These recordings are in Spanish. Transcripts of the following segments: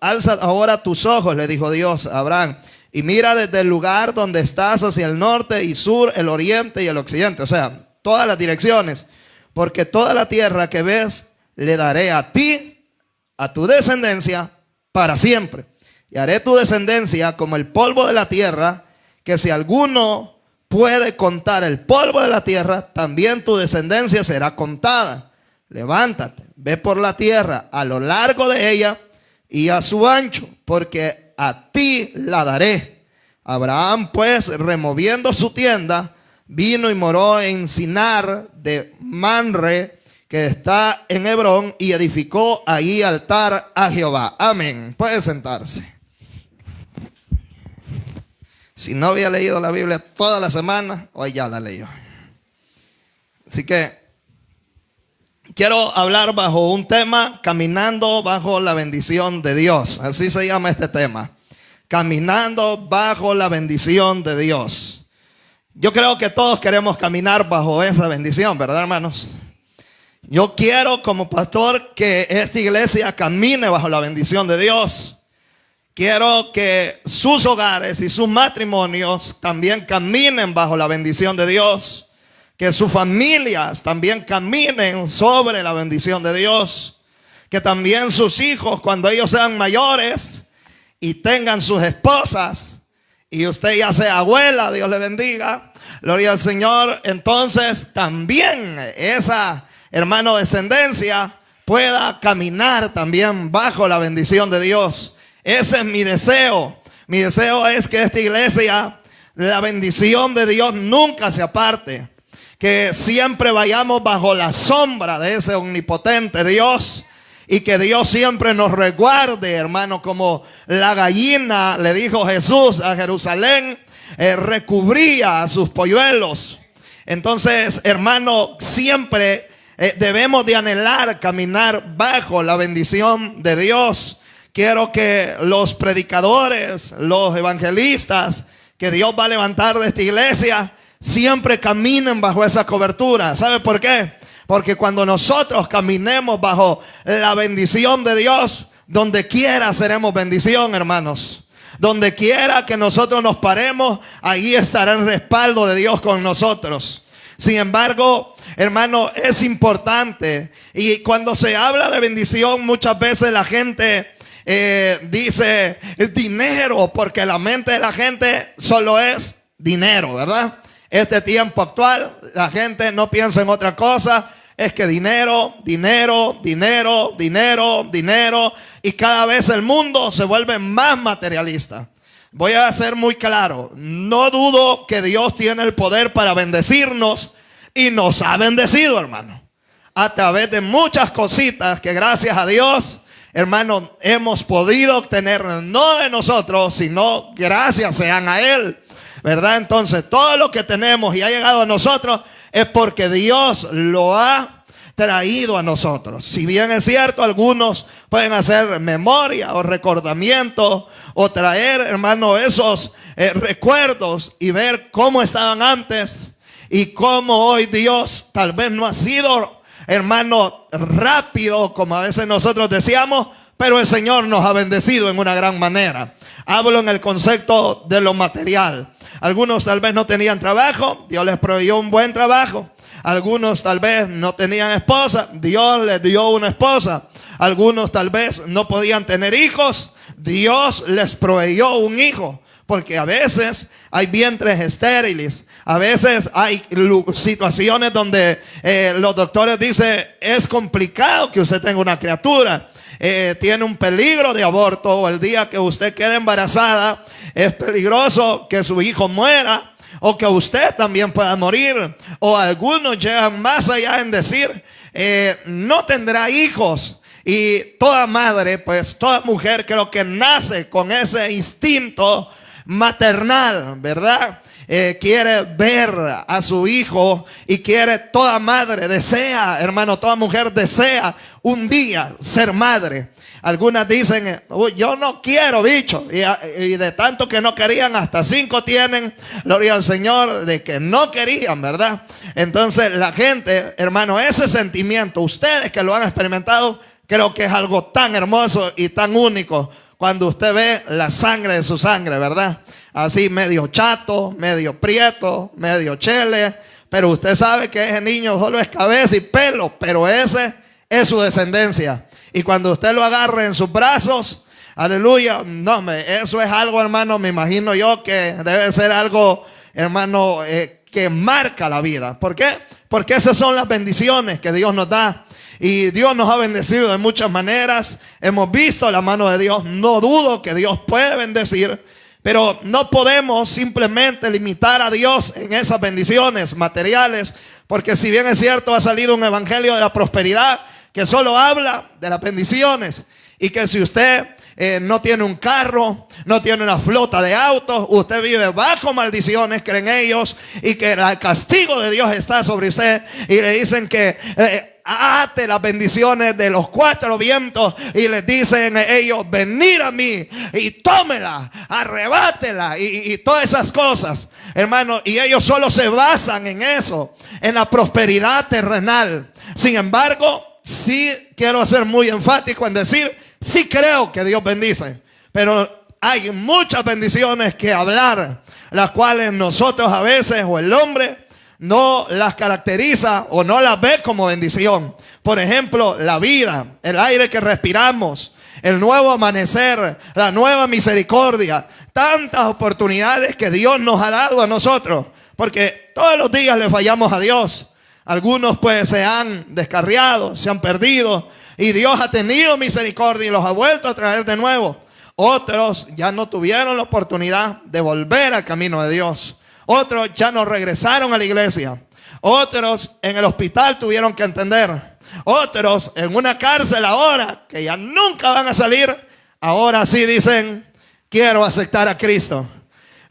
alza ahora tus ojos, le dijo Dios a Abraham, y mira desde el lugar donde estás hacia el norte y sur, el oriente y el occidente. O sea, todas las direcciones. Porque toda la tierra que ves le daré a ti, a tu descendencia, para siempre. Y haré tu descendencia como el polvo de la tierra, que si alguno puede contar el polvo de la tierra, también tu descendencia será contada. Levántate, ve por la tierra a lo largo de ella y a su ancho, porque a ti la daré. Abraham pues, removiendo su tienda, vino y moró en Sinar de Manre, que está en Hebrón, y edificó allí altar a Jehová. Amén. Puede sentarse. Si no había leído la Biblia toda la semana, hoy ya la leyó. Así que quiero hablar bajo un tema, caminando bajo la bendición de Dios. Así se llama este tema. Caminando bajo la bendición de Dios. Yo creo que todos queremos caminar bajo esa bendición, ¿verdad, hermanos? Yo quiero como pastor que esta iglesia camine bajo la bendición de Dios. Quiero que sus hogares y sus matrimonios también caminen bajo la bendición de Dios. Que sus familias también caminen sobre la bendición de Dios. Que también sus hijos, cuando ellos sean mayores y tengan sus esposas, y usted ya sea abuela, Dios le bendiga, gloria al Señor, entonces también esa, hermano, descendencia pueda caminar también bajo la bendición de Dios. Ese es mi deseo. Mi deseo es que esta iglesia, la bendición de Dios nunca se aparte. Que siempre vayamos bajo la sombra de ese omnipotente Dios. Y que Dios siempre nos resguarde, hermano, como la gallina, le dijo Jesús a Jerusalén, recubría a sus polluelos. Entonces, hermano, siempre debemos de anhelar caminar bajo la bendición de Dios. Quiero que los predicadores, los evangelistas que Dios va a levantar de esta iglesia, siempre caminen bajo esa cobertura. ¿Sabe por qué? Porque cuando nosotros caminemos bajo la bendición de Dios, donde quiera seremos bendición, hermanos. Donde quiera que nosotros nos paremos, ahí estará el respaldo de Dios con nosotros. Sin embargo, hermano, es importante. Y cuando se habla de bendición, muchas veces la gente dice dinero, porque la mente de la gente solo es dinero, ¿verdad? Este tiempo actual, la gente no piensa en otra cosa. Es que dinero, dinero, dinero, dinero, dinero. Y cada vez el mundo se vuelve más materialista. Voy a ser muy claro. No dudo que Dios tiene el poder para bendecirnos. Y nos ha bendecido, hermano. A través de muchas cositas que gracias a Dios, hermano, hemos podido obtener. No de nosotros, sino gracias sean a Él, ¿verdad? Entonces todo lo que tenemos y ha llegado a nosotros es porque Dios lo ha traído a nosotros. Si bien es cierto, algunos pueden hacer memoria o recordamiento o traer, hermano, esos recuerdos y ver cómo estaban antes y cómo hoy Dios tal vez no ha sido, hermano, rápido como a veces nosotros decíamos, pero el Señor nos ha bendecido en una gran manera. Hablo en el concepto de lo material. Algunos tal vez no tenían trabajo, Dios les proveyó un buen trabajo. Algunos tal vez no tenían esposa, Dios les dio una esposa. Algunos tal vez no podían tener hijos, Dios les proveyó un hijo. Porque a veces hay vientres estériles, a veces hay situaciones donde los doctores dicen es complicado que usted tenga una criatura. Tiene un peligro de aborto, o el día que usted quede embarazada es peligroso que su hijo muera, o que usted también pueda morir. O algunos llegan más allá en decir no tendrá hijos. Y toda madre, pues toda mujer creo que nace con ese instinto maternal, ¿verdad? Quiere ver a su hijo y quiere, toda madre desea, hermano, toda mujer desea un día ser madre. Algunas dicen, yo no quiero bicho, y de tanto que no querían, hasta 5 tienen, gloria al Señor, de que no querían, ¿verdad? Entonces la gente, hermano, ese sentimiento, ustedes que lo han experimentado, Creo que es algo tan hermoso y tan único cuando usted ve la sangre de su sangre, ¿verdad? Así medio chato, medio prieto, medio chele, pero usted sabe que ese niño solo es cabeza y pelo, pero ese es su descendencia. Y cuando usted lo agarre en sus brazos, aleluya, no, eso es algo, hermano, me imagino yo que debe ser algo, hermano, que marca la vida. ¿Por qué? Porque esas son las bendiciones que Dios nos da. Y Dios nos ha bendecido de muchas maneras. Hemos visto la mano de Dios. No dudo que Dios puede bendecir, pero no podemos simplemente limitar a Dios en esas bendiciones materiales, porque si bien es cierto, ha salido un evangelio de la prosperidad que solo habla de las bendiciones, y que si usted no tiene un carro, no tiene una flota de autos, usted vive bajo maldiciones, creen ellos, y que el castigo de Dios está sobre usted, y le dicen que ate las bendiciones de los cuatro vientos, y les dicen ellos: venid a mí y tómela, arrebátela, y todas esas cosas, hermano. Y ellos solo se basan en eso, en la prosperidad terrenal. Sin embargo, sí quiero ser muy enfático en decir: sí creo que Dios bendice, pero hay muchas bendiciones que hablar, las cuales nosotros a veces, o el hombre, no las caracteriza o no las ve como bendición. Por ejemplo, la vida, el aire que respiramos, el nuevo amanecer, la nueva misericordia, tantas oportunidades que Dios nos ha dado a nosotros, porque todos los días le fallamos a Dios. Algunos pues se han descarriado, se han perdido, y Dios ha tenido misericordia y los ha vuelto a traer de nuevo. Otros ya no tuvieron la oportunidad de volver al camino de Dios. Otros ya no regresaron a la iglesia. Otros en el hospital tuvieron que entender. Otros en una cárcel ahora, que ya nunca van a salir, ahora sí dicen: quiero aceptar a Cristo.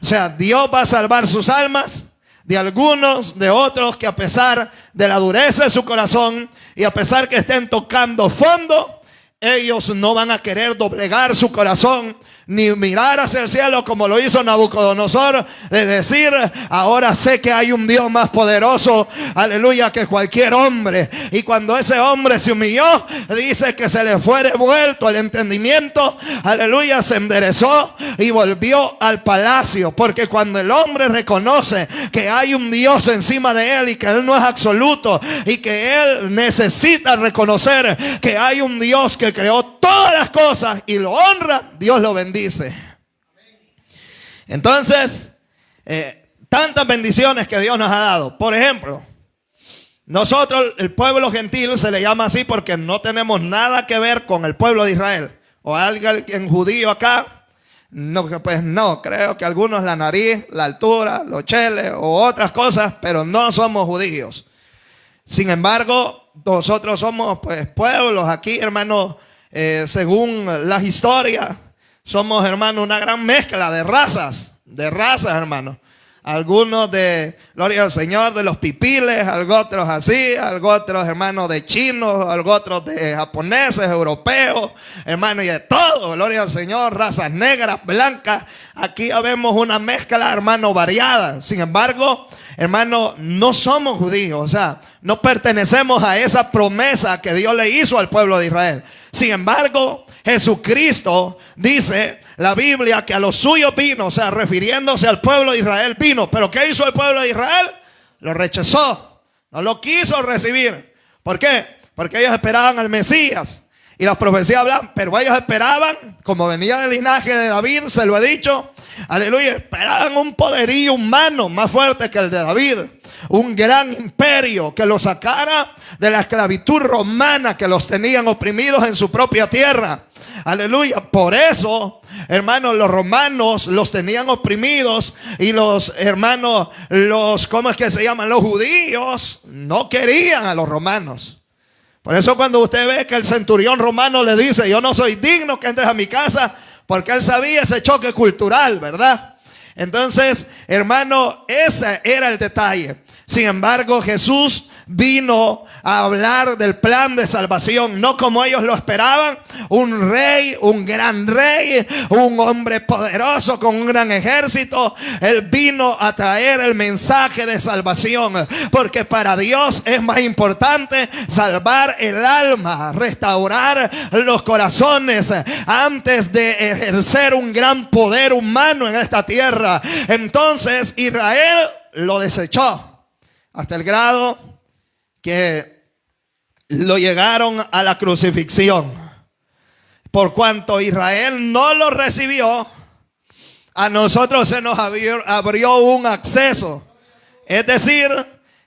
O sea, Dios va a salvar sus almas de algunos, de otros que a pesar de la dureza de su corazón y a pesar que estén tocando fondo, ellos no van a querer doblegar su corazón ni mirar hacia el cielo como lo hizo Nabucodonosor, de decir: ahora sé que hay un Dios más poderoso, aleluya, que cualquier hombre. Y cuando ese hombre se humilló, dice que se le fue devuelto el entendimiento, aleluya, se enderezó y volvió al palacio. Porque cuando el hombre reconoce que hay un Dios encima de él y que él no es absoluto, y que él necesita reconocer que hay un Dios que creó todas las cosas y lo honra, Dios lo bendice. Entonces, tantas bendiciones que Dios nos ha dado. Por ejemplo, nosotros, el pueblo gentil, se le llama así porque no tenemos nada que ver con el pueblo de Israel. O alguien judío acá, no, pues no, creo que algunos la nariz, la altura, los cheles o otras cosas, pero no somos judíos. Sin embargo, nosotros somos pues pueblos aquí, hermanos, según las historias. Somos, hermano, una gran mezcla de razas, hermano. Algunos de, gloria al Señor, de los pipiles, algo otros así, algo otros, hermano, de chinos, algo otros de japoneses, europeos, hermano, y de todo, gloria al Señor, razas negras, blancas. Aquí vemos una mezcla, hermano, variada. Sin embargo, hermano, no somos judíos, o sea, no pertenecemos a esa promesa que Dios le hizo al pueblo de Israel. Sin embargo, Jesucristo dice la Biblia que a los suyos vino, o sea, refiriéndose al pueblo de Israel vino. Pero ¿qué hizo el pueblo de Israel? Lo rechazó, no lo quiso recibir. ¿Por qué? Porque ellos esperaban al Mesías y las profecías hablan, pero ellos esperaban, como venía del linaje de David, se lo he dicho, aleluya, esperaban un poderío humano más fuerte que el de David. Un gran imperio que los sacara de la esclavitud romana que los tenían oprimidos en su propia tierra. Aleluya. Por eso, hermanos, los romanos los tenían oprimidos y los hermanos, ¿cómo es que se llaman? Los judíos no querían a los romanos. Por eso cuando usted ve que el centurión romano le dice: yo no soy digno que entres a mi casa, porque él sabía ese choque cultural, ¿verdad? Entonces, hermano, ese era el detalle. Sin embargo, Jesús vino a hablar del plan de salvación, no como ellos lo esperaban, un rey, un gran rey, un hombre poderoso con un gran ejército. Él vino a traer el mensaje de salvación, porque para Dios es más importante salvar el alma, restaurar los corazones, antes de ejercer un gran poder humano en esta tierra. Entonces Israel lo desechó hasta el grado que lo llegaron a la crucifixión. Por cuanto Israel no lo recibió, a nosotros se nos abrió un acceso. Es decir,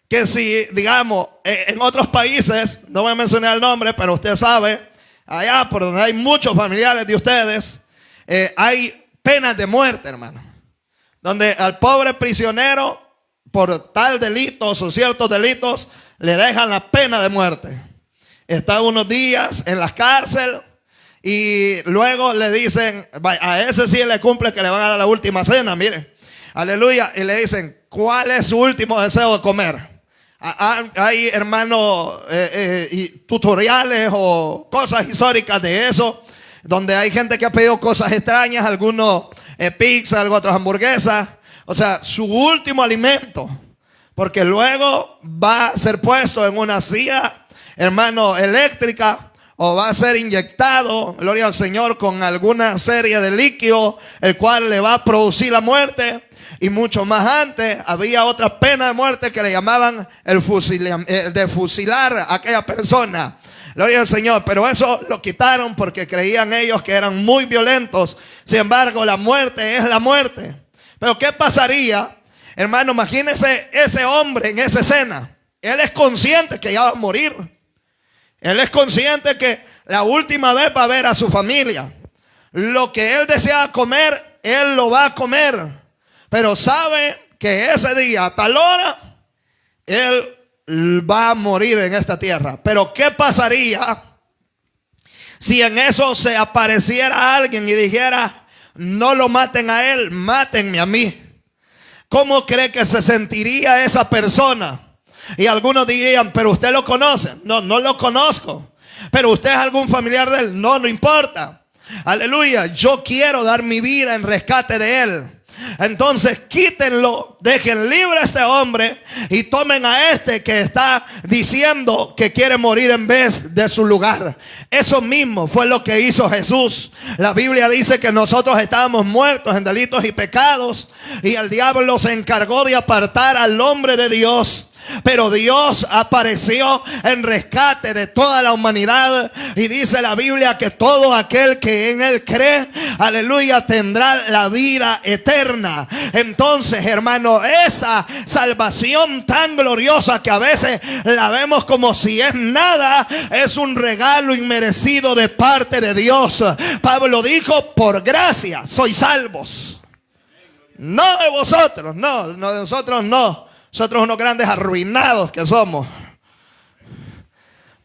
que si, digamos, en otros países, no voy a mencionar el nombre, pero usted sabe, allá por donde hay muchos familiares de ustedes, hay penas de muerte, hermano, donde al pobre prisionero, por tal delitos o ciertos delitos, le dejan la pena de muerte. Está unos días en la cárcel y luego le dicen, a ese sí le cumple que le van a dar la última cena, miren, aleluya, y le dicen, ¿cuál es su último deseo de comer? Hay, hermanos, tutoriales o cosas históricas de eso, donde hay gente que ha pedido cosas extrañas, algunos pizza, otras hamburguesas. O sea, su último alimento, porque luego va a ser puesto en una silla, hermano, eléctrica, o va a ser inyectado, gloria al Señor, con alguna serie de líquido, el cual le va a producir la muerte. Y mucho más antes había otra pena de muerte que le llamaban de fusilar a aquella persona. Gloria al Señor. Pero eso lo quitaron porque creían ellos que eran muy violentos. Sin embargo, la muerte es la muerte. Pero ¿qué pasaría, hermano? Imagínese ese hombre en esa escena. Él es consciente que ya va a morir. Él es consciente que la última vez va a ver a su familia. Lo que él desea comer, él lo va a comer. Pero sabe que ese día, a tal hora, él va a morir en esta tierra. Pero ¿qué pasaría si en eso se apareciera alguien y dijera, no lo maten a él, mátenme a mí? ¿Cómo cree que se sentiría esa persona? Y algunos dirían, pero usted lo conoce. No, no lo conozco. Pero usted es algún familiar de él. No, no importa. Aleluya, yo quiero dar mi vida en rescate de él. Entonces quítenlo, dejen libre a este hombre y tomen a este que está diciendo que quiere morir en vez de su lugar. Eso mismo fue lo que hizo Jesús. La Biblia dice que nosotros estábamos muertos en delitos y pecados, y el diablo se encargó de apartar al hombre de Dios. Pero Dios apareció en rescate de toda la humanidad, y dice la Biblia que todo aquel que en él cree, aleluya, tendrá la vida eterna. Entonces, hermano, esa salvación tan gloriosa que a veces la vemos como si es nada, es un regalo inmerecido de parte de Dios. Pablo dijo, por gracia sois salvos, no de vosotros, no de nosotros, no. Nosotros unos grandes arruinados que somos,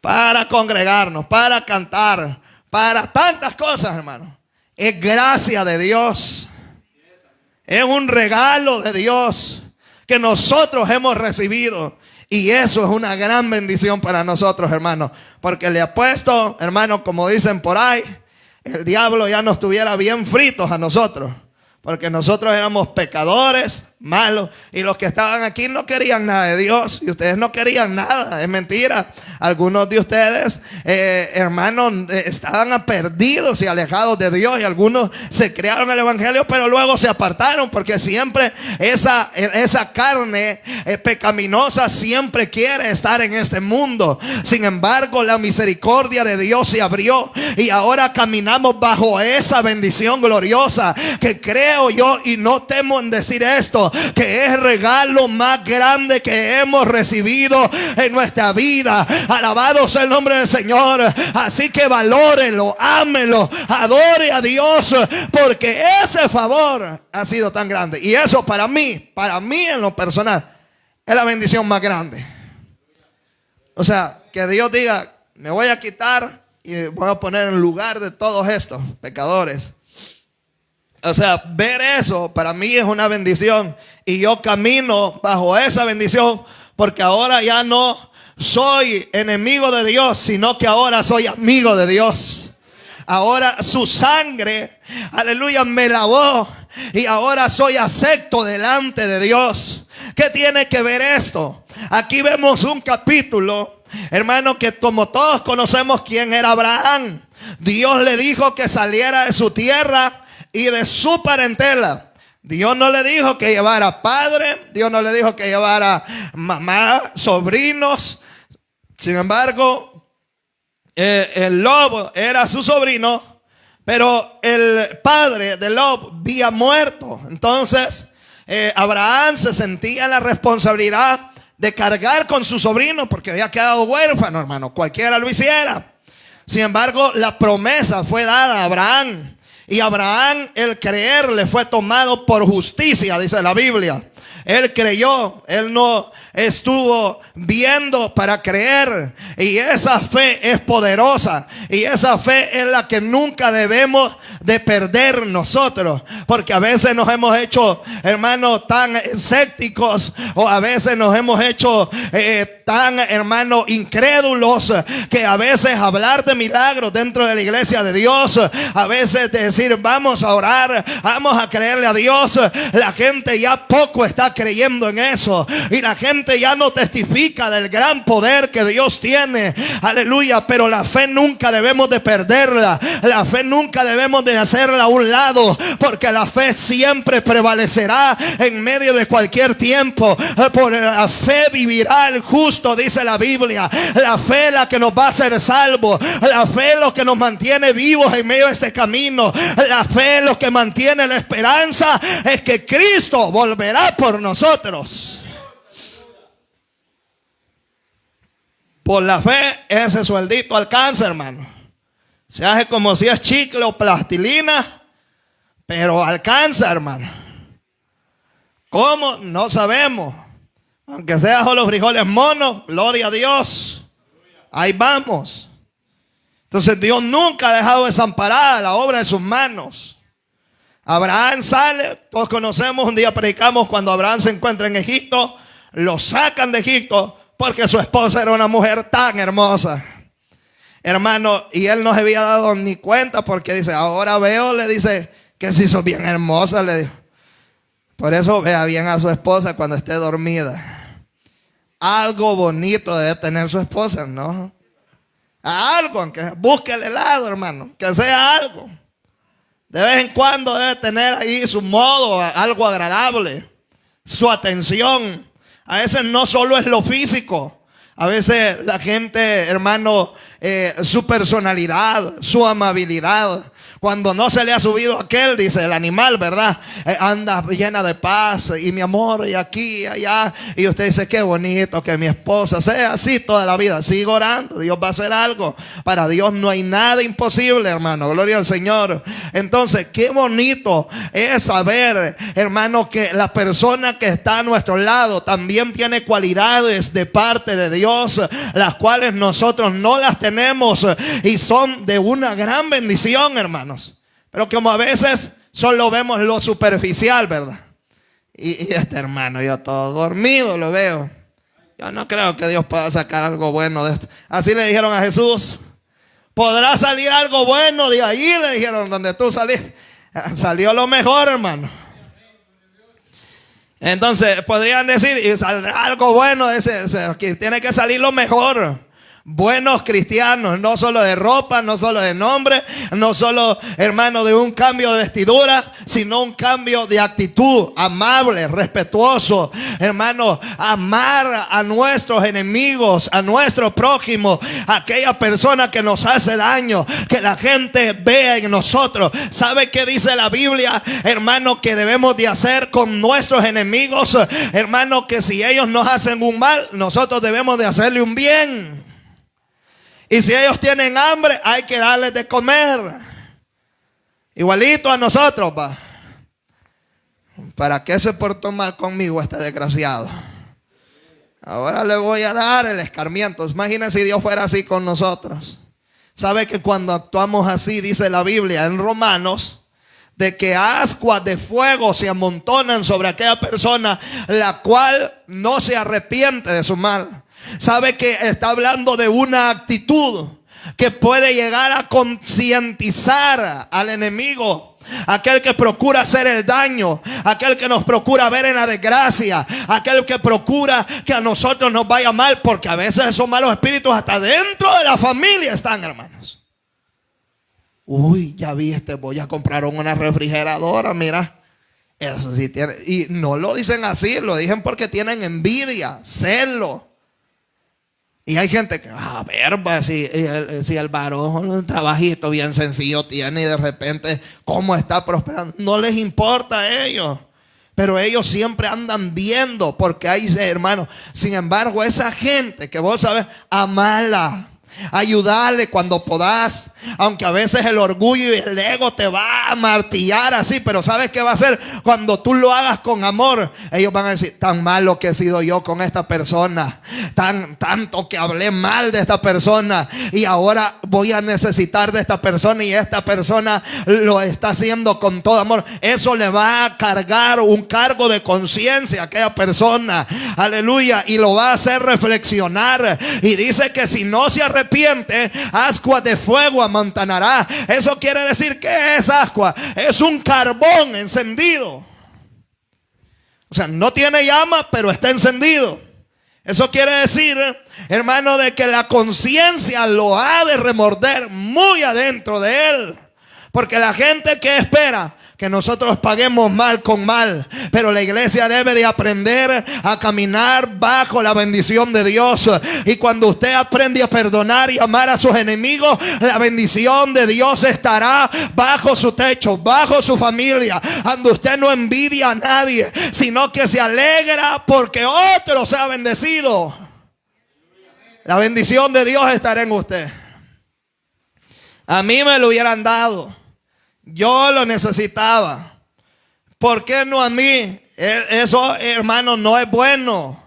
para congregarnos, para cantar, para tantas cosas, hermano. Es gracia de Dios. Es un regalo de Dios que nosotros hemos recibido. Y eso es una gran bendición para nosotros, hermano. Porque le apuesto, hermano, como dicen por ahí, el diablo ya nos tuviera bien fritos a nosotros. Porque nosotros éramos pecadores, malos, y los que estaban aquí no querían nada de Dios, y ustedes no querían nada. Es mentira. Algunos de ustedes, hermanos, estaban perdidos y alejados de Dios, y algunos se crearon el evangelio, pero luego se apartaron, porque siempre esa carne pecaminosa siempre quiere estar en este mundo. Sin embargo, la misericordia de Dios se abrió, y ahora caminamos bajo esa bendición gloriosa, que creo yo, y no temo en decir esto, que es el regalo más grande que hemos recibido en nuestra vida. Alabado sea el nombre del Señor. Así que valórelo, ámelo, adore a Dios, porque ese favor ha sido tan grande. Y eso para mí en lo personal, es la bendición más grande. O sea, que Dios diga, me voy a quitar y voy a poner en lugar de todos estos pecadores. O sea, ver eso para mí es una bendición, y yo camino bajo esa bendición, porque ahora ya no soy enemigo de Dios, sino que ahora soy amigo de Dios. Ahora su sangre, aleluya, me lavó y ahora soy acepto delante de Dios. ¿Qué tiene que ver esto? Aquí vemos un capítulo, hermano, que como todos conocemos quién era Abraham. Dios le dijo que saliera de su tierra y de su parentela. Dios no le dijo que llevara padre, Dios no le dijo que llevara mamá, sobrinos. Sin embargo, el Lot era su sobrino, pero el padre de Lot había muerto. Entonces Abraham se sentía en la responsabilidad de cargar con su sobrino porque había quedado huérfano, hermano. Cualquiera lo hiciera. Sin embargo, la promesa fue dada a Abraham. Y Abraham, el creer, le fue tomado por justicia, dice la Biblia. Él creyó, él no estuvo viendo para creer. Y esa fe es poderosa. Y esa fe es la que nunca debemos de perder nosotros. Porque a veces nos hemos hecho, hermanos, tan escépticos. O a veces nos hemos hecho tan, hermanos, incrédulos. Que a veces hablar de milagros dentro de la iglesia de Dios, a veces decir vamos a orar, vamos a creerle a Dios, la gente ya poco está creyendo en eso. Y la gente ya no testifica del gran poder que Dios tiene. Aleluya. Pero la fe nunca debemos de perderla. La fe nunca debemos de hacerla a un lado, porque la fe siempre prevalecerá en medio de cualquier tiempo. Por la fe vivirá el justo, dice la Biblia. La fe es la que nos va a hacer salvos. La fe es lo que nos mantiene vivos en medio de este camino. La fe es lo que mantiene la esperanza, es que Cristo volverá por nosotros. Por la fe ese sueldito alcanza, hermano. Se hace como si es chicle o plastilina, pero alcanza, hermano. ¿Cómo? No sabemos. Aunque sea solo frijoles monos, gloria a Dios. Ahí vamos. Entonces Dios nunca ha dejado desamparada la obra de sus manos. Abraham sale, todos conocemos, un día predicamos cuando Abraham se encuentra en Egipto, lo sacan de Egipto porque su esposa era una mujer tan hermosa. Hermano, y él no se había dado ni cuenta porque dice, ahora veo, le dice, que si sos bien hermosa, le dijo. Por eso vea bien a su esposa cuando esté dormida. Algo bonito debe tener su esposa, ¿no? Algo, aunque busque el helado, hermano, que sea algo. De vez en cuando debe tener ahí su modo, algo agradable, su atención. A veces no solo es lo físico, a veces la gente, hermano, su personalidad, su amabilidad. Cuando no se le ha subido aquel, dice el animal, ¿verdad? Anda llena de paz y mi amor y aquí y allá. Y usted dice, qué bonito que mi esposa sea así toda la vida. Sigo orando, Dios va a hacer algo. Para Dios no hay nada imposible, hermano. Gloria al Señor. Entonces, qué bonito es saber, hermano, que la persona que está a nuestro lado también tiene cualidades de parte de Dios, las cuales nosotros no las tenemos y son de una gran bendición, hermano. Pero como a veces solo vemos lo superficial, ¿verdad? Y este hermano, yo todo dormido lo veo. Yo no creo que Dios pueda sacar algo bueno de esto. Así le dijeron a Jesús. ¿Podrá salir algo bueno de ahí? Le dijeron, donde tú saliste. Salió lo mejor, hermano. Entonces podrían decir, y saldrá algo bueno de ese, aquí tiene que salir lo mejor. Buenos cristianos, no solo de ropa, no solo de nombre, no solo, hermano, de un cambio de vestidura, sino un cambio de actitud, amable, respetuoso, hermano, amar a nuestros enemigos, a nuestro prójimo, a aquella persona que nos hace daño, que la gente vea en nosotros. ¿Sabe qué dice la Biblia, hermano, que debemos de hacer con nuestros enemigos? Hermano, que si ellos nos hacen un mal, nosotros debemos de hacerle un bien. Y si ellos tienen hambre, hay que darles de comer. Igualito a nosotros, va. ¿Para qué se portó mal conmigo este desgraciado? Ahora le voy a dar el escarmiento. Imagínense si Dios fuera así con nosotros. ¿Sabe que cuando actuamos así, dice la Biblia en Romanos, de que ascuas de fuego se amontonan sobre aquella persona, la cual no se arrepiente de su mal? Sabe que está hablando de una actitud que puede llegar a concientizar al enemigo, aquel que procura hacer el daño, aquel que nos procura ver en la desgracia, aquel que procura que a nosotros nos vaya mal, porque a veces esos malos espíritus hasta dentro de la familia están, hermanos. Uy, ya viste, voy a comprar una refrigeradora, mira. Eso sí tiene, y no lo dicen así, lo dicen porque tienen envidia, celo. Y hay gente que, a ver, pues, si el varón un trabajito bien sencillo tiene y de repente cómo está prosperando, no les importa a ellos. Pero ellos siempre andan viendo, porque hay, hermanos, sin embargo, esa gente que vos sabes, amala, ayudarle cuando podás, aunque a veces el orgullo y el ego te va a martillar así, pero ¿sabes qué va a hacer? Cuando tú lo hagas con amor, ellos van a decir, tan malo que he sido yo con esta persona, tanto que hablé mal de esta persona, y ahora voy a necesitar de esta persona, y esta persona lo está haciendo con todo amor. Eso le va a cargar un cargo de conciencia a aquella persona, aleluya, y lo va a hacer reflexionar. Y dice que si no se arrepiente, ascuas de fuego amontonará. Eso quiere decir, ¿qué es ascua? Es un carbón encendido. O sea, no tiene llama, pero está encendido. Eso quiere decir, hermano, de que la conciencia lo ha de remorder muy adentro de él. Porque la gente que espera que nosotros paguemos mal con mal, pero la iglesia debe de aprender a caminar bajo la bendición de Dios. Y cuando usted aprende a perdonar y amar a sus enemigos, la bendición de Dios estará bajo su techo, bajo su familia, donde usted no envidia a nadie, sino que se alegra porque otro sea bendecido. La bendición de Dios estará en usted. A mí me lo hubieran dado, yo lo necesitaba. ¿Por qué no a mí? Eso, hermano, no es bueno.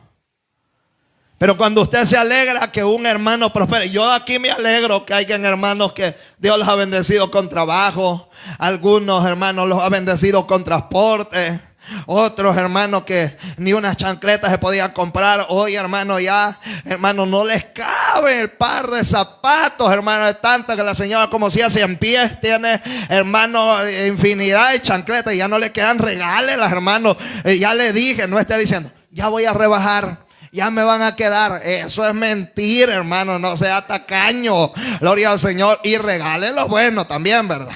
Pero cuando usted se alegra que un hermano prospere, yo aquí me alegro que hayan hermanos que Dios los ha bendecido con trabajo, algunos hermanos los ha bendecido con transporte, otros hermanos que ni unas chancletas se podían comprar. Hoy, hermano, ya, hermano, no les cabe el par de zapatos, hermano, de tanto que la señora, como si hace en pies, tiene, hermano, infinidad de chancletas y ya no le quedan regales, hermano. Ya le dije, no esté diciendo, ya voy a rebajar, ya me van a quedar. Eso es mentira, hermano, no sea tacaño. Gloria al Señor. Y regale lo bueno también, ¿verdad?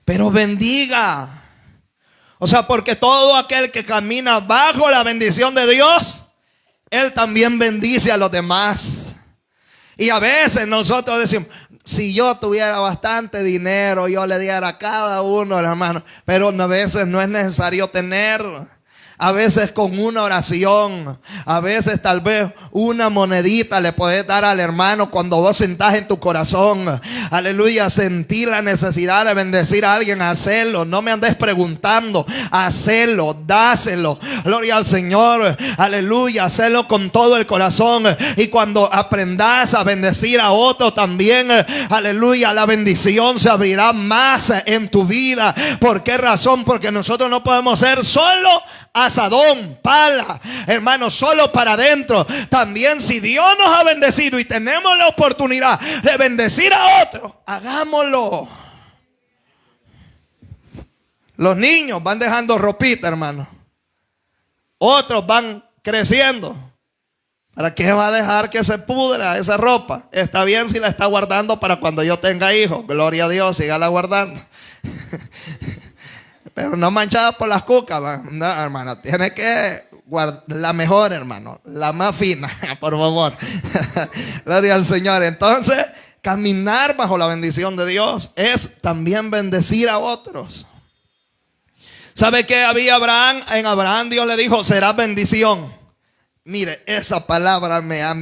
Pero bendiga. O sea, porque todo aquel que camina bajo la bendición de Dios, Él también bendice a los demás. Y a veces nosotros decimos, si yo tuviera bastante dinero, yo le diera a cada uno, hermano. Pero a veces no es necesario tener. A veces con una oración, a veces tal vez una monedita le puedes dar al hermano cuando vos sentás en tu corazón. Aleluya, sentí la necesidad de bendecir a alguien, hacerlo. No me andes preguntando, hacerlo, dáselo. Gloria al Señor, aleluya, hacerlo con todo el corazón. Y cuando aprendas a bendecir a otro también, aleluya, la bendición se abrirá más en tu vida. ¿Por qué razón? Porque nosotros no podemos ser solo asadón, pala, hermano, solo para adentro. También si Dios nos ha bendecido y tenemos la oportunidad de bendecir a otros, hagámoslo. Los niños van dejando ropita, hermano. Otros van creciendo. ¿Para qué va a dejar que se pudra esa ropa? Está bien si la está guardando para cuando yo tenga hijos. Gloria a Dios, sígala guardando. Pero no manchada por las cucas, no, hermano, tiene que guardar la mejor, hermano, la más fina, por favor. Gloria al Señor. Entonces, caminar bajo la bendición de Dios es también bendecir a otros. ¿Sabe qué había Abraham? En Abraham Dios le dijo, será bendición. Mire, esa palabra me ha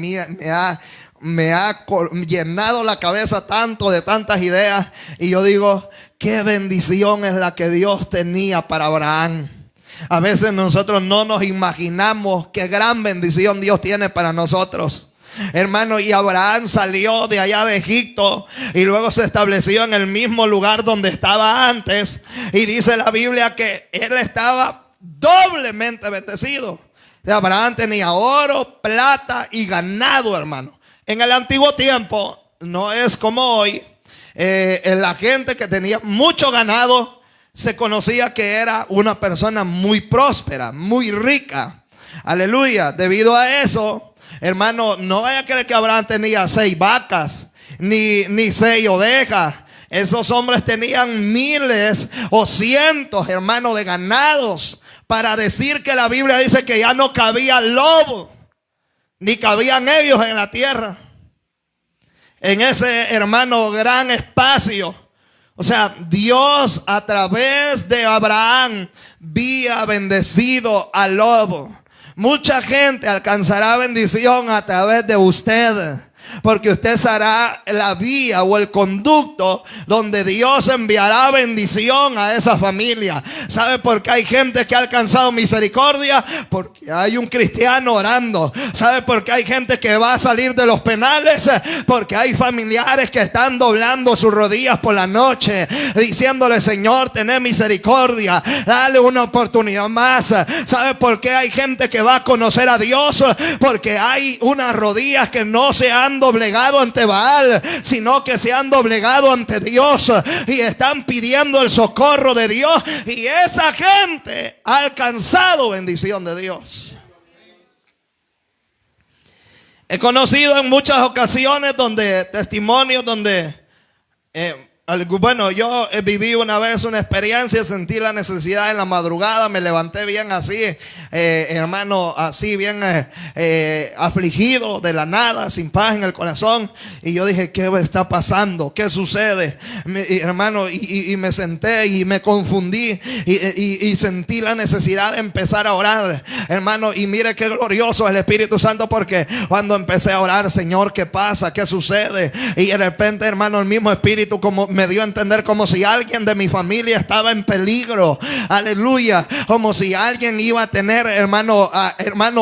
llenado la cabeza tanto de tantas ideas. Y yo digo, qué bendición es la que Dios tenía para Abraham. A veces nosotros no nos imaginamos qué gran bendición Dios tiene para nosotros. Hermano, y Abraham salió de allá de Egipto y luego se estableció en el mismo lugar donde estaba antes. Y dice la Biblia que él estaba doblemente bendecido. Abraham tenía oro, plata y ganado, hermano. En el antiguo tiempo, no es como hoy, la gente que tenía mucho ganado se conocía que era una persona muy próspera, muy rica. Aleluya. Debido a eso, hermano, no vaya a creer que Abraham tenía 6 vacas, ni 6 ovejas. Esos hombres tenían miles o cientos, hermano, de ganados, para decir que la Biblia dice que ya no cabía lobo, ni cabían ellos en la tierra, en ese, hermano, gran espacio. O sea, Dios a través de Abraham había bendecido al lobo. Mucha gente alcanzará bendición a través de usted, porque usted será la vía o el conducto donde Dios enviará bendición a esa familia. ¿Sabe por qué hay gente que ha alcanzado misericordia? Porque hay un cristiano orando. ¿Sabe por qué hay gente que va a salir de los penales? Porque hay familiares que están doblando sus rodillas por la noche, diciéndole: Señor, tené misericordia, dale una oportunidad más. ¿Sabe por qué hay gente que va a conocer a Dios? Porque hay unas rodillas que no se han doblegado ante Baal, sino que se han doblegado ante Dios y están pidiendo el socorro de Dios, y esa gente ha alcanzado bendición de Dios. He conocido en muchas ocasiones testimonios donde bueno, yo viví una vez una experiencia, sentí la necesidad en la madrugada, me levanté bien así, hermano, así bien afligido de la nada, sin paz en el corazón, y yo dije: ¿qué está pasando? ¿Qué sucede? Hermano, y me senté y me confundí y sentí la necesidad de empezar a orar, hermano, y mire qué glorioso es el Espíritu Santo, porque cuando empecé a orar: Señor, ¿qué pasa? ¿Qué sucede? Y de repente, hermano, el mismo Espíritu como me dio a entender como si alguien de mi familia estaba en peligro. Aleluya. Como si alguien iba a tener, hermano,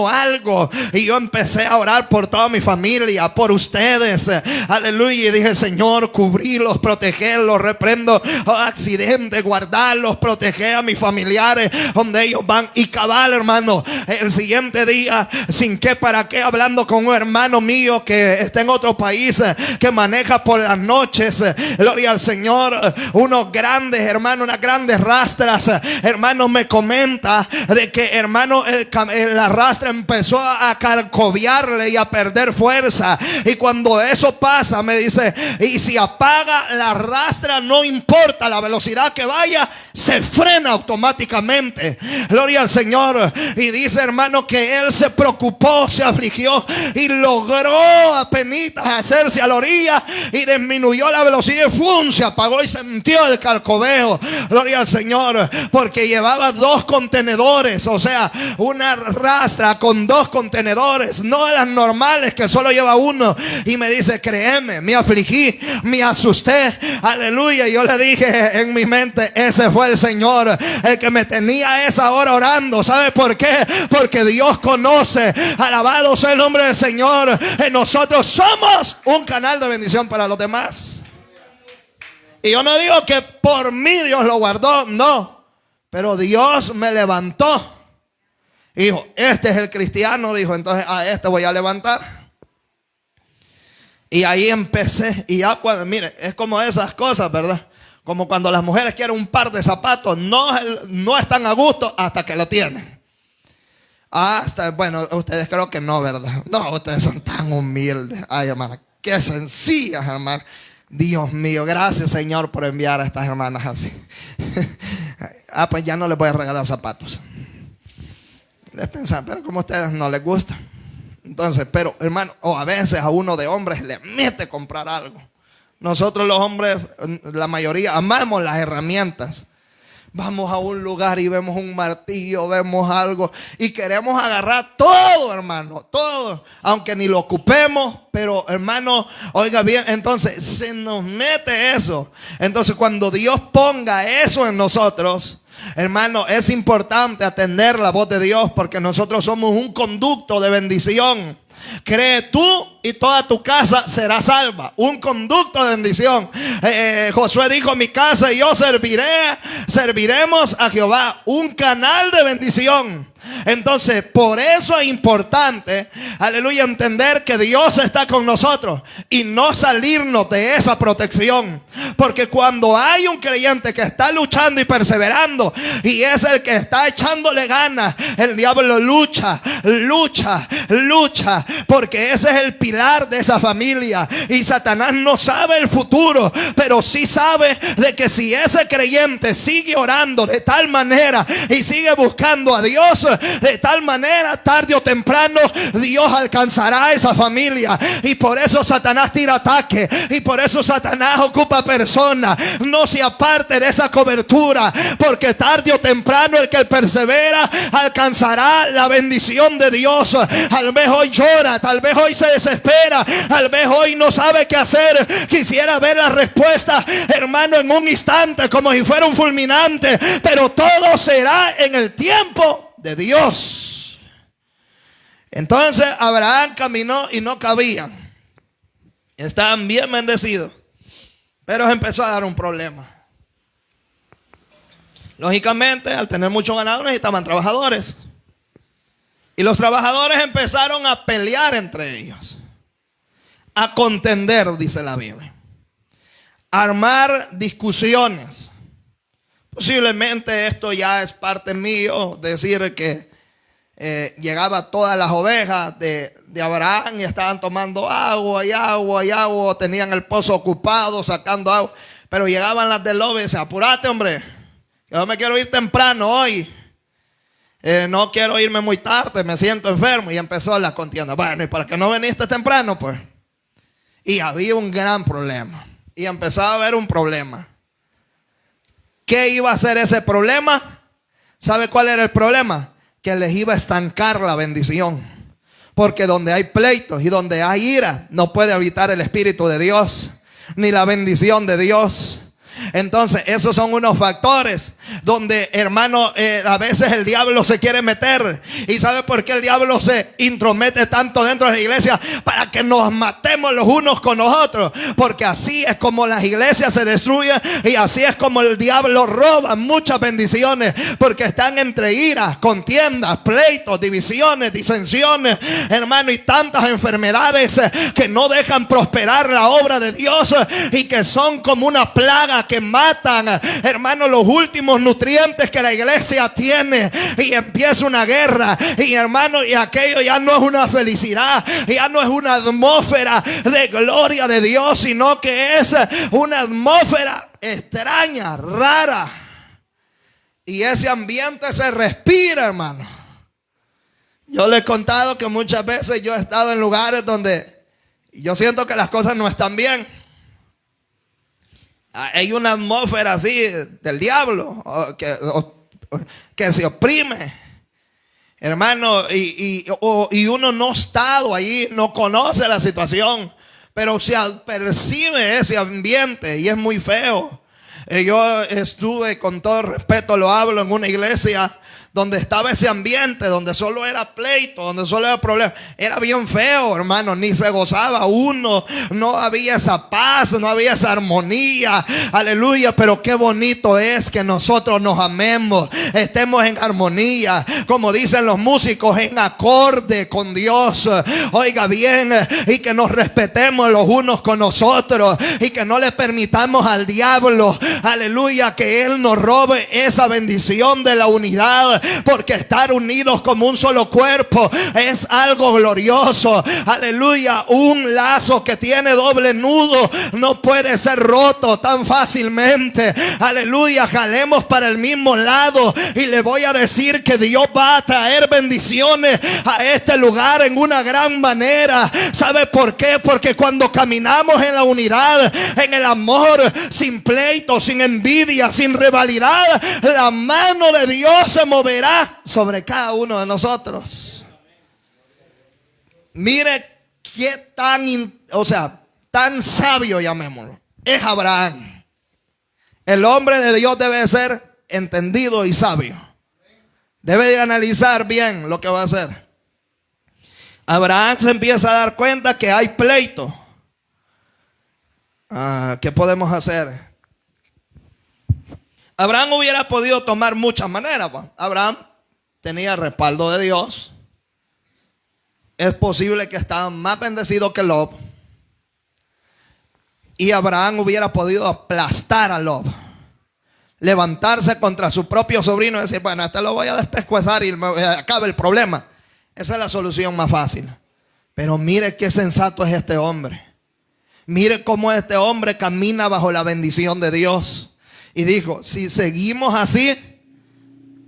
algo. Y yo empecé a orar por toda mi familia, por ustedes. Aleluya. Y dije: Señor, cubrirlos, protegerlos, reprendo accidentes, guardarlos, proteger a mis familiares donde ellos van. Y cabal, hermano, el siguiente día, sin qué para qué, hablando con un hermano mío que está en otro país, que maneja por las noches, gloria al Señor, unos grandes, hermano, unas grandes rastras, hermano, me comenta de que, hermano, la rastra empezó a carcobiarle y a perder fuerza, y cuando eso pasa, me dice, y si apaga la rastra, no importa la velocidad que vaya, se frena automáticamente, gloria al Señor. Y dice, hermano, que él se preocupó, se afligió y logró apenas hacerse a la orilla y disminuyó la velocidad y ¡fum! Se apagó y sintió el carcobeo, gloria al Señor, porque llevaba 2 contenedores, o sea, una rastra con 2 contenedores, no las normales que solo lleva uno. Y me dice: créeme, me afligí, me asusté, aleluya. Y yo le dije en mi mente: ese fue el Señor el que me tenía a esa hora orando. ¿Sabe por qué? Porque Dios conoce, alabado sea el nombre del Señor, nosotros somos un canal de bendición para los demás. Y yo no digo que por mí Dios lo guardó, no, pero Dios me levantó. Dijo: este es el cristiano, dijo, entonces a este voy a levantar. Y ahí empecé. Y ya cuando, mire, es como esas cosas, ¿verdad? Como cuando las mujeres quieren un par de zapatos, no están a gusto hasta que lo tienen. Bueno, ustedes creo que no, ¿verdad? No, ustedes son tan humildes. Ay, hermana, qué sencillas, hermana. Dios mío, gracias, Señor, por enviar a estas hermanas así. Pues ya no les voy a regalar zapatos. Les pensan, pero como a ustedes no les gusta. Entonces, pero hermano, o a veces a uno de hombres le mete comprar algo. Nosotros los hombres, la mayoría, amamos las herramientas. Vamos a un lugar y vemos un martillo, vemos algo y queremos agarrar todo, hermano, todo, aunque ni lo ocupemos, pero hermano, oiga bien, entonces se nos mete eso. Entonces cuando Dios ponga eso en nosotros, hermano, es importante atender la voz de Dios, porque nosotros somos un conducto de bendición. cree tú y toda tu casa será salva. Un conducto de bendición. Josué dijo: mi casa y yo serviremos a Jehová. Un canal de bendición. Entonces, por eso es importante, aleluya, entender que Dios está con nosotros y no salirnos de esa protección. Porque cuando hay un creyente que está luchando y perseverando, y es el que está echándole ganas, el diablo lucha, porque ese es el pilar de esa familia. Y Satanás no sabe el futuro, pero sí sabe de que si ese creyente sigue orando de tal manera y sigue buscando a Dios de tal manera, tarde o temprano Dios alcanzará a esa familia. Y por eso Satanás tira ataque, y por eso Satanás ocupa personas. No se aparte de esa cobertura, porque tarde o temprano el que persevera alcanzará la bendición de Dios. Tal vez hoy llora, tal vez hoy se desespera, tal vez hoy no sabe qué hacer. Quisiera ver la respuesta, hermano, en un instante, como si fuera un fulminante, pero todo será en el tiempo de Dios. Entonces Abraham caminó y no cabían. Estaban bien bendecidos, pero empezó a dar un problema. Lógicamente, al tener mucho ganado necesitaban trabajadores, y los trabajadores empezaron a pelear entre ellos, a contender, dice la Biblia, a armar discusiones. Posiblemente esto ya es parte mío, decir que llegaba todas las ovejas de Abraham y estaban tomando agua, tenían el pozo ocupado sacando agua, pero llegaban las del lobo y decían: apúrate, hombre, yo me quiero ir temprano hoy, no quiero irme muy tarde, me siento enfermo. Y empezó la contienda. Bueno, ¿y para qué no viniste temprano, pues? Y había un gran problema, y empezaba a haber un problema. ¿Qué iba a ser ese problema? ¿Sabe cuál era el problema? Que les iba a estancar la bendición. Porque donde hay pleitos y donde hay ira, no puede habitar el Espíritu de Dios, ni la bendición de Dios. Entonces esos son unos factores donde, hermano, a veces el diablo se quiere meter. ¿Y sabe por qué el diablo se intromete tanto dentro de la iglesia? Para que nos matemos los unos con los otros. Porque así es como las iglesias se destruyen, y así es como el diablo roba muchas bendiciones, porque están entre iras, contiendas, pleitos, divisiones, disensiones, hermano, y tantas enfermedades que no dejan prosperar la obra de Dios, y que son como una plaga que matan, hermano, los últimos nutrientes que la iglesia tiene. Y empieza una guerra, y hermano, y aquello ya no es una felicidad, ya no es una atmósfera de gloria de Dios, sino que es una atmósfera extraña, rara. Y ese ambiente se respira, hermano. Yo le he contado que muchas veces yo he estado en lugares donde yo siento que las cosas no están bien. Hay una atmósfera así del diablo que se oprime, hermano, y uno no ha estado ahí, no conoce la situación, pero se percibe ese ambiente y es muy feo. Yo estuve, con todo respeto lo hablo, en una iglesia donde estaba ese ambiente, donde solo era pleito, donde solo era problema. Era bien feo, hermano, ni se gozaba uno, no había esa paz, no había esa armonía, aleluya. Pero qué bonito es que nosotros nos amemos, estemos en armonía, como dicen los músicos, en acorde con Dios. Oiga bien, y que nos respetemos los unos con nosotros, y que no le permitamos al diablo, aleluya, que él nos robe esa bendición de la unidad. Porque estar unidos como un solo cuerpo es algo glorioso, aleluya. Un lazo que tiene doble nudo no puede ser roto tan fácilmente, aleluya. Jalemos para el mismo lado, y le voy a decir que Dios va a traer bendiciones a este lugar en una gran manera. ¿Sabe por qué? Porque cuando caminamos en la unidad, en el amor, sin pleito, sin envidia, sin rivalidad, la mano de Dios se moverá sobre cada uno de nosotros. Mire qué tan sabio, llamémoslo, es Abraham. El hombre de Dios debe ser entendido y sabio. Debe de analizar bien lo que va a hacer. Abraham se empieza a dar cuenta que hay pleito. ¿Qué podemos hacer? Abraham hubiera podido tomar muchas maneras. Abraham tenía el respaldo de Dios. Es posible que estaba más bendecido que Lot. Y Abraham hubiera podido aplastar a Lot, levantarse contra su propio sobrino y decir, bueno, este lo voy a despescuezar y acabe el problema. Esa es la solución más fácil. Pero mire qué sensato es este hombre. Mire cómo este hombre camina bajo la bendición de Dios. Y dijo, si seguimos así,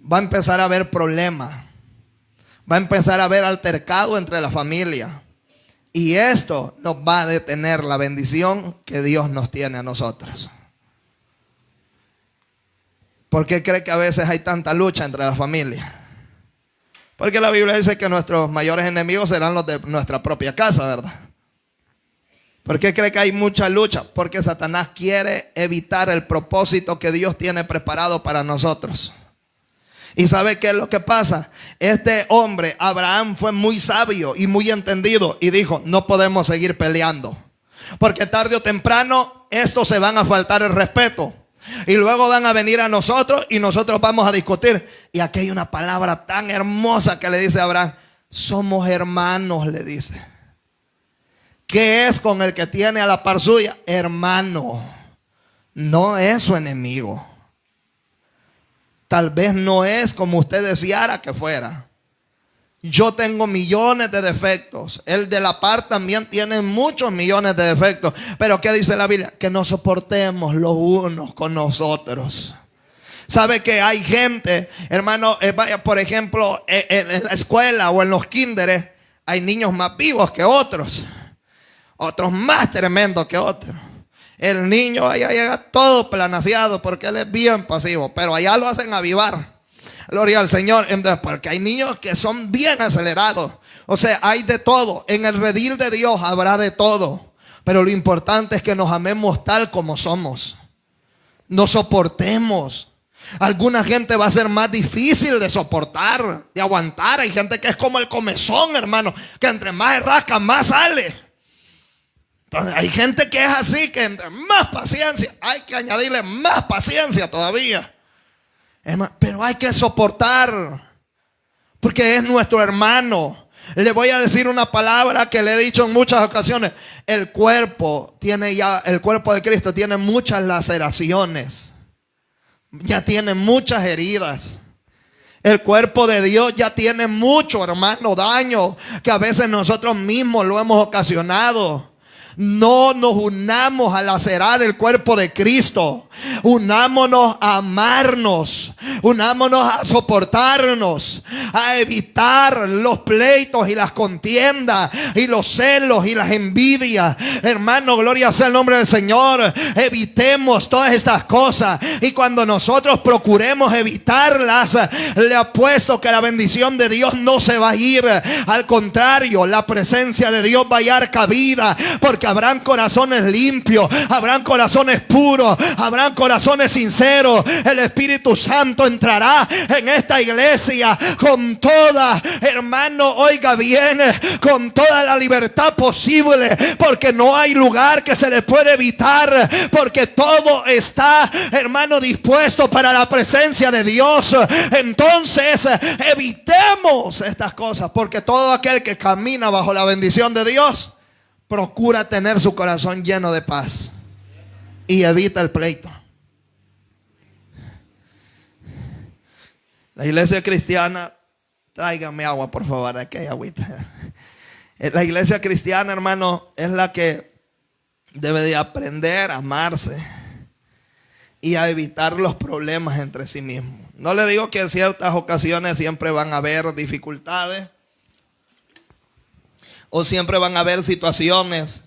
va a empezar a haber problemas. Va a empezar a haber altercado entre la familia. Y esto nos va a detener la bendición que Dios nos tiene a nosotros. ¿Por qué cree que a veces hay tanta lucha entre las familias? Porque la Biblia dice que nuestros mayores enemigos serán los de nuestra propia casa, ¿verdad? ¿Por qué cree que hay mucha lucha? Porque Satanás quiere evitar el propósito que Dios tiene preparado para nosotros. ¿Y sabe qué es lo que pasa? Este hombre, Abraham, fue muy sabio y muy entendido y dijo, no podemos seguir peleando. Porque tarde o temprano estos se van a faltar el respeto. Y luego van a venir a nosotros y nosotros vamos a discutir. Y aquí hay una palabra tan hermosa que le dice a Abraham, somos hermanos, le dice. ¿Qué es con el que tiene a la par suya? Hermano, no es su enemigo. Tal vez no es como usted deseara que fuera. Yo tengo millones de defectos. El de la par también tiene muchos millones de defectos. Pero ¿qué dice la Biblia? Que nos soportemos los unos con nosotros. ¿Sabe que hay gente, hermano, vaya por ejemplo, en la escuela o en los kinderes, hay niños más vivos que otros? Otros más tremendos que otros. El niño allá llega todo planaseado porque él es bien pasivo, pero allá lo hacen avivar. Gloria al Señor. Entonces, porque hay niños que son bien acelerados. O sea, hay de todo. En el redil de Dios habrá de todo. Pero lo importante es que nos amemos tal como somos. Nos soportemos. Alguna gente va a ser más difícil de soportar, de aguantar. Hay gente que es como el comezón, hermano, que entre más se rasca, más sale. Entonces, hay gente que es así, que entre más paciencia, hay que añadirle más paciencia todavía. Pero hay que soportar, porque es nuestro hermano. Le voy a decir una palabra que le he dicho en muchas ocasiones. El cuerpo de Cristo tiene muchas laceraciones. Ya tiene muchas heridas. El cuerpo de Dios ya tiene mucho, hermano, daño que a veces nosotros mismos lo hemos ocasionado. No nos unamos a lacerar el cuerpo de Cristo. Unámonos a amarnos. Unámonos a soportarnos. A evitar los pleitos y las contiendas y los celos y las envidias. Hermano, gloria sea el nombre del Señor. Evitemos todas estas cosas. Y cuando nosotros procuremos evitarlas, le apuesto que la bendición de Dios no se va a ir. Al contrario, la presencia de Dios va a hallar cabida. Porque habrán corazones limpios, habrán corazones puros, habrán corazones sinceros. El Espíritu Santo entrará en esta iglesia con toda, hermano, oiga bien, con toda la libertad posible, porque no hay lugar que se le puede evitar, porque todo está, hermano, dispuesto para la presencia de Dios. Entonces evitemos estas cosas, porque todo aquel que camina bajo la bendición de Dios procura tener su corazón lleno de paz y evita el pleito. La iglesia cristiana, tráigame agua por favor, aquí hay agüita. La iglesia cristiana, hermano, es la que debe de aprender a amarse y a evitar los problemas entre sí mismos. No le digo que en ciertas ocasiones siempre van a haber dificultades o siempre van a haber situaciones,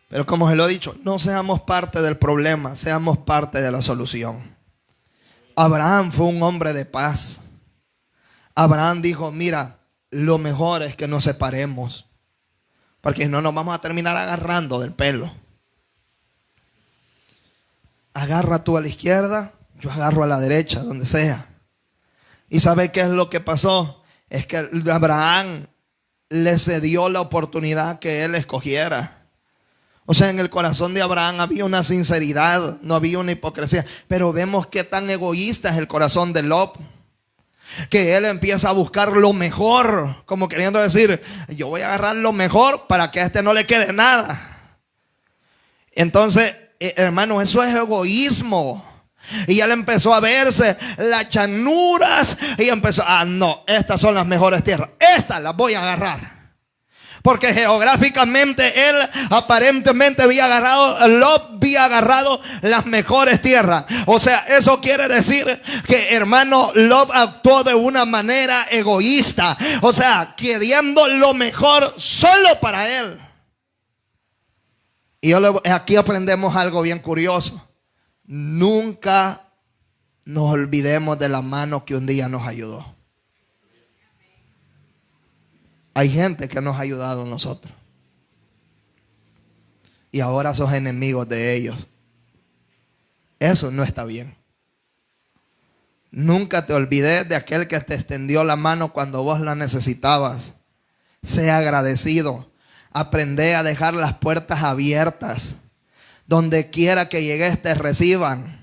pero como se lo he dicho, no seamos parte del problema, seamos parte de la solución. Abraham fue un hombre de paz. Abraham dijo, mira, lo mejor es que nos separemos, porque no nos vamos a terminar agarrando del pelo. Agarra tú a la izquierda, yo agarro a la derecha, donde sea. ¿Y sabe qué es lo que pasó? Es que Abraham le cedió la oportunidad que él escogiera. O sea, en el corazón de Abraham había una sinceridad, no había una hipocresía. Pero vemos qué tan egoísta es el corazón de Lot, que él empieza a buscar lo mejor, como queriendo decir, yo voy a agarrar lo mejor para que a este no le quede nada. Entonces, hermano, eso es egoísmo. Y él empezó a verse las llanuras y empezó, no, estas son las mejores tierras, estas las voy a agarrar. Porque geográficamente él aparentemente Lot había agarrado las mejores tierras. O sea, eso quiere decir que, hermano, Lot actuó de una manera egoísta. O sea, queriendo lo mejor solo para él. Y aquí aprendemos algo bien curioso. Nunca nos olvidemos de la mano que un día nos ayudó. Hay gente que nos ha ayudado a nosotros y ahora sos enemigos de ellos. Eso no está bien. Nunca te olvides de aquel que te extendió la mano cuando vos la necesitabas. Sea agradecido. Aprende a dejar las puertas abiertas. Donde quiera que llegues te reciban.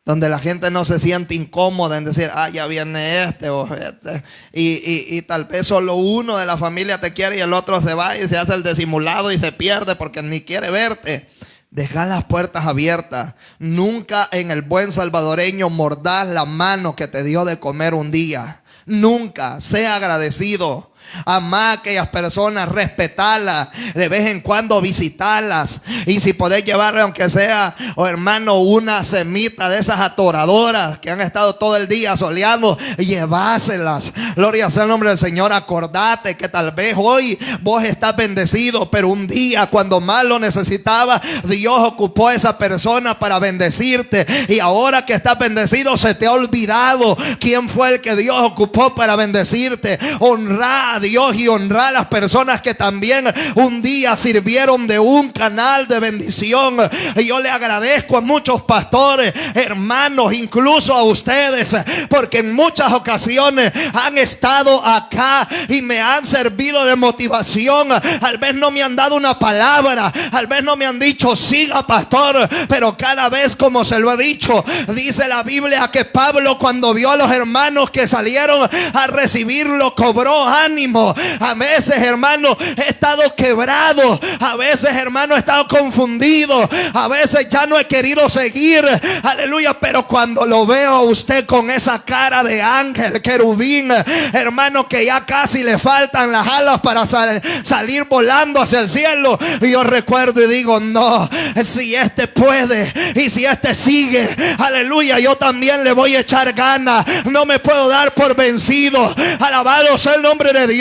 Donde la gente no se siente incómoda en decir, ya viene este o este. Y tal vez solo uno de la familia te quiere y el otro se va y se hace el disimulado y se pierde porque ni quiere verte. Deja las puertas abiertas. Nunca en el buen salvadoreño mordás la mano que te dio de comer un día. Nunca. Sea agradecido. Amá a aquellas personas, respetarlas, de vez en cuando visitarlas. Y si podés llevarle, aunque sea, hermano, una semita de esas atoradoras que han estado todo el día soleando, lleváselas. Gloria sea el nombre del Señor. Acordate que tal vez hoy vos estás bendecido, pero un día cuando más lo necesitaba, Dios ocupó a esa persona para bendecirte. Y ahora que estás bendecido, se te ha olvidado quién fue el que Dios ocupó para bendecirte. Honra a Dios y honrar a las personas que también un día sirvieron de un canal de bendición. Y yo le agradezco a muchos pastores, hermanos, incluso a ustedes, porque en muchas ocasiones han estado acá y me han servido de motivación. Tal vez no me han dado una palabra, tal vez no me han dicho siga pastor, pero cada vez, como se lo he dicho, dice la Biblia que Pablo, cuando vio a los hermanos que salieron a recibirlo, cobró ánimo. A veces, hermano, he estado quebrado. A veces, hermano, he estado confundido. A veces ya no he querido seguir. Aleluya. Pero cuando lo veo a usted con esa cara de ángel, querubín, hermano, que ya casi le faltan las alas para salir volando hacia el cielo, y yo recuerdo y digo, no, si este puede y si este sigue, aleluya, yo también le voy a echar ganas. No me puedo dar por vencido. Alabado sea el nombre de Dios.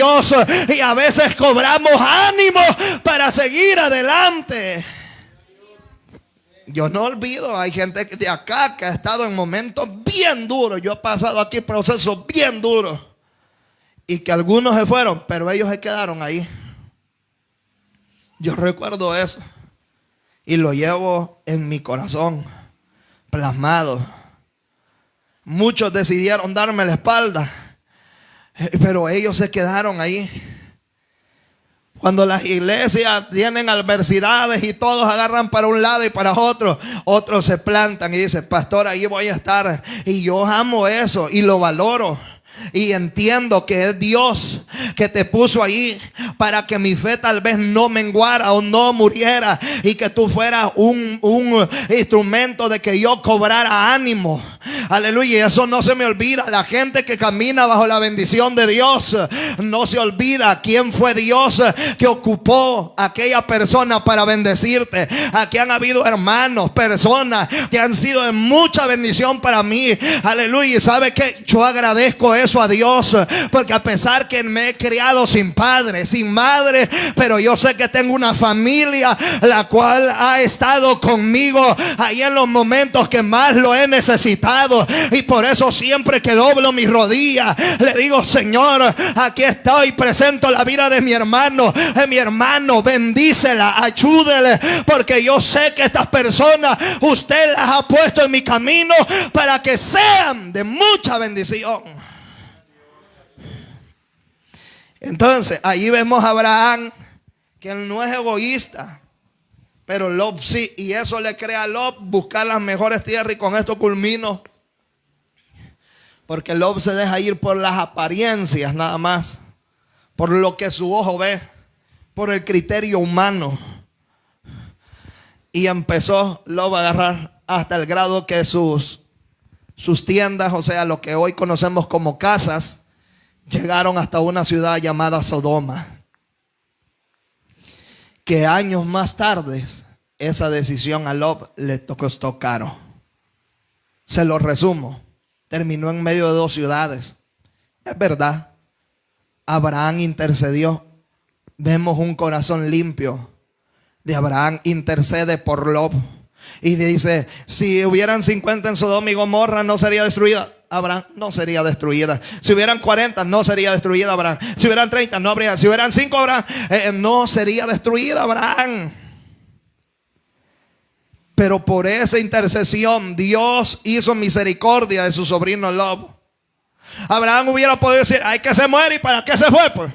Y a veces cobramos ánimo para seguir adelante. Yo no olvido, hay gente de acá que ha estado en momentos bien duros. Yo he pasado aquí procesos bien duros y que algunos se fueron, pero ellos se quedaron ahí. Yo recuerdo eso y lo llevo en mi corazón plasmado. Muchos decidieron darme la espalda, pero ellos se quedaron ahí. Cuando las iglesias tienen adversidades y todos agarran para un lado y para otro, otros se plantan y dicen, pastor, ahí voy a estar. Y yo amo eso y lo valoro. Y entiendo que es Dios que te puso ahí para que mi fe tal vez no menguara o no muriera, y que tú fueras un instrumento de que yo cobrara ánimo. Aleluya. Y eso no se me olvida. La gente que camina bajo la bendición de Dios no se olvida quién fue Dios que ocupó a aquella persona para bendecirte. Aquí han habido hermanos, personas que han sido de mucha bendición para mí. Aleluya. Y sabe que yo agradezco eso a Dios, porque a pesar que me he criado sin padre, sin madre, pero yo sé que tengo una familia la cual ha estado conmigo ahí en los momentos que más lo he necesitado. Y por eso siempre que doblo mis rodillas le digo, Señor, aquí estoy, presento la vida de mi hermano, bendícela, ayúdele, porque yo sé que estas personas usted las ha puesto en mi camino para que sean de mucha bendición. Entonces, ahí vemos a Abraham, que él no es egoísta, pero Lot sí, y eso le crea a Lot buscar las mejores tierras. Y con esto culmino, porque Lot se deja ir por las apariencias nada más, por lo que su ojo ve, por el criterio humano. Y empezó Lot a agarrar hasta el grado que sus tiendas, o sea, lo que hoy conocemos como casas, llegaron hasta una ciudad llamada Sodoma. Que años más tarde, esa decisión a Lot le costó caro. Se lo resumo. Terminó en medio de dos ciudades. Es verdad. Abraham intercedió. Vemos un corazón limpio de Abraham, intercede por Lot. Y dice, si hubieran 50 en Sodoma y Gomorra, no sería destruida. Abraham, no sería destruida. Si hubieran 40, no sería destruida Abraham. Si hubieran 30, no habría. Si hubieran 5, Abraham, no sería destruida Abraham. Pero por esa intercesión, Dios hizo misericordia de su sobrino Lot. Abraham hubiera podido decir, ay, que se muere, ¿y para qué se fue? Pues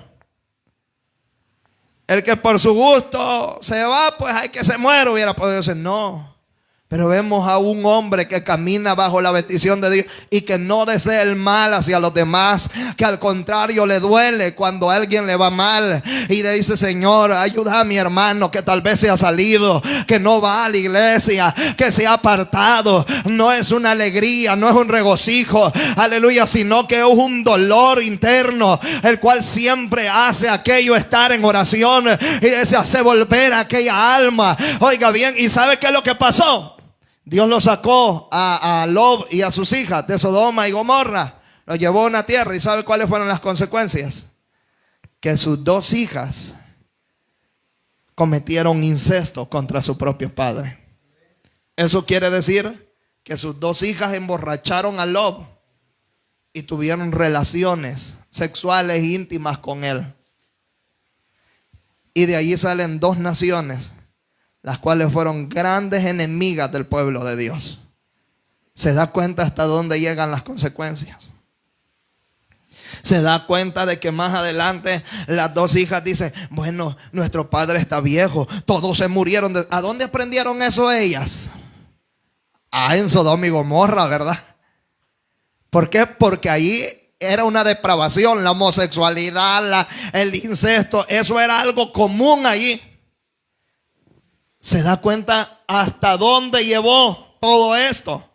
el que por su gusto se va, pues hay que se muere, hubiera podido decir, no. Pero vemos a un hombre que camina bajo la bendición de Dios y que no desea el mal hacia los demás, que al contrario le duele cuando a alguien le va mal y le dice, Señor, ayuda a mi hermano que tal vez se ha salido, que no va a la iglesia, que se ha apartado. No es una alegría, no es un regocijo, aleluya, sino que es un dolor interno, el cual siempre hace aquello estar en oración y se hace volver a aquella alma. Oiga bien, ¿y sabe qué es lo que pasó? Dios lo sacó a Lot y a sus hijas de Sodoma y Gomorra. Lo llevó a una tierra. ¿Y sabe cuáles fueron las consecuencias? Que sus dos hijas cometieron incesto contra su propio padre. Eso quiere decir que sus dos hijas emborracharon a Lot y tuvieron relaciones sexuales íntimas con él. Y de allí salen dos naciones, las cuales fueron grandes enemigas del pueblo de Dios. ¿Se da cuenta hasta dónde llegan las consecuencias? Se da cuenta de que más adelante las dos hijas dicen, bueno, nuestro padre está viejo, todos se murieron. ¿A dónde aprendieron eso ellas? En Sodoma y Gomorra, ¿verdad? ¿Por qué? Porque ahí era una depravación, la homosexualidad, el incesto, eso era algo común allí. ¿Se da cuenta hasta dónde llevó todo esto?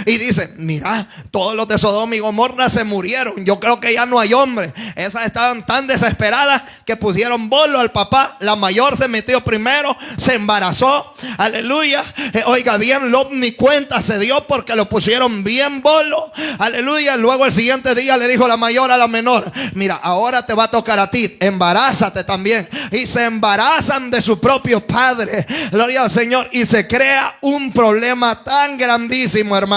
Y dice, mira, todos los de Sodoma y Gomorra se murieron. Yo creo que ya no hay hombre. Esas estaban tan desesperadas que pusieron bolo al papá. La mayor se metió primero, se embarazó. Aleluya. Oiga bien, Lot ni cuenta se dio porque lo pusieron bien bolo. Aleluya. Luego el siguiente día le dijo la mayor a la menor, mira, ahora te va a tocar a ti, embarázate también. Y se embarazan de su propio padre. Gloria al Señor. Y se crea un problema tan grandísimo, hermano,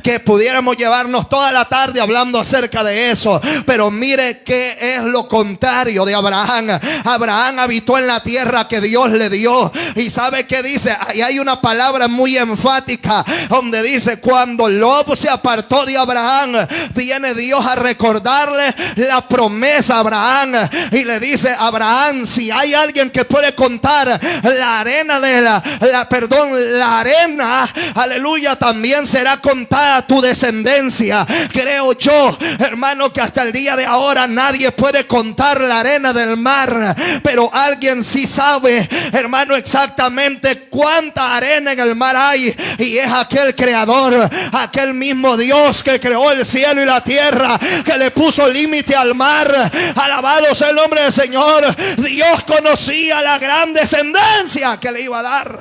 que pudiéramos llevarnos toda la tarde hablando acerca de eso. Pero mire qué es lo contrario de Abraham. Abraham habitó en la tierra que Dios le dio. Y ¿sabe qué dice? Ahí hay una palabra muy enfática donde dice, cuando Lot se apartó de Abraham, viene Dios a recordarle la promesa a Abraham y le dice, Abraham, si hay alguien que puede contar la arena de la arena, aleluya, también será contada tu descendencia. Creo yo, hermano, que hasta el día de ahora nadie puede contar la arena del mar, pero alguien sí sabe, hermano, exactamente cuánta arena en el mar hay, y es aquel creador, aquel mismo Dios que creó el cielo y la tierra, que le puso límite al mar. Alabado sea el nombre del Señor. Dios conocía la gran descendencia que le iba a dar.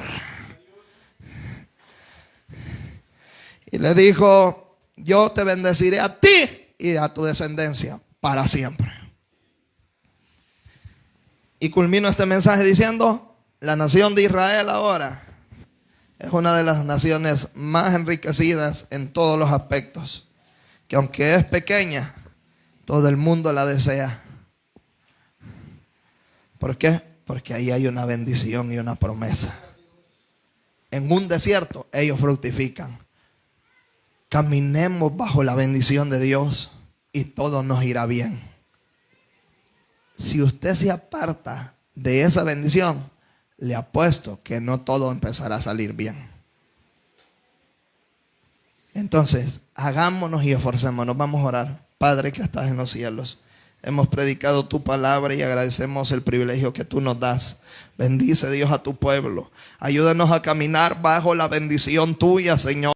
Y le dijo, yo te bendeciré a ti y a tu descendencia para siempre. Y culmino este mensaje diciendo, la nación de Israel ahora es una de las naciones más enriquecidas en todos los aspectos, que aunque es pequeña, todo el mundo la desea. ¿Por qué? Porque ahí hay una bendición y una promesa. En un desierto ellos fructifican. Caminemos bajo la bendición de Dios y todo nos irá bien. si usted se aparta de esa bendición, le apuesto que no todo empezará a salir bien. Entonces, hagámonos y esforcémonos. Vamos a orar. Padre que estás en los cielos, hemos predicado tu palabra y agradecemos el privilegio que tú nos das. Bendice, Dios, a tu pueblo. Ayúdanos a caminar bajo la bendición tuya, Señor.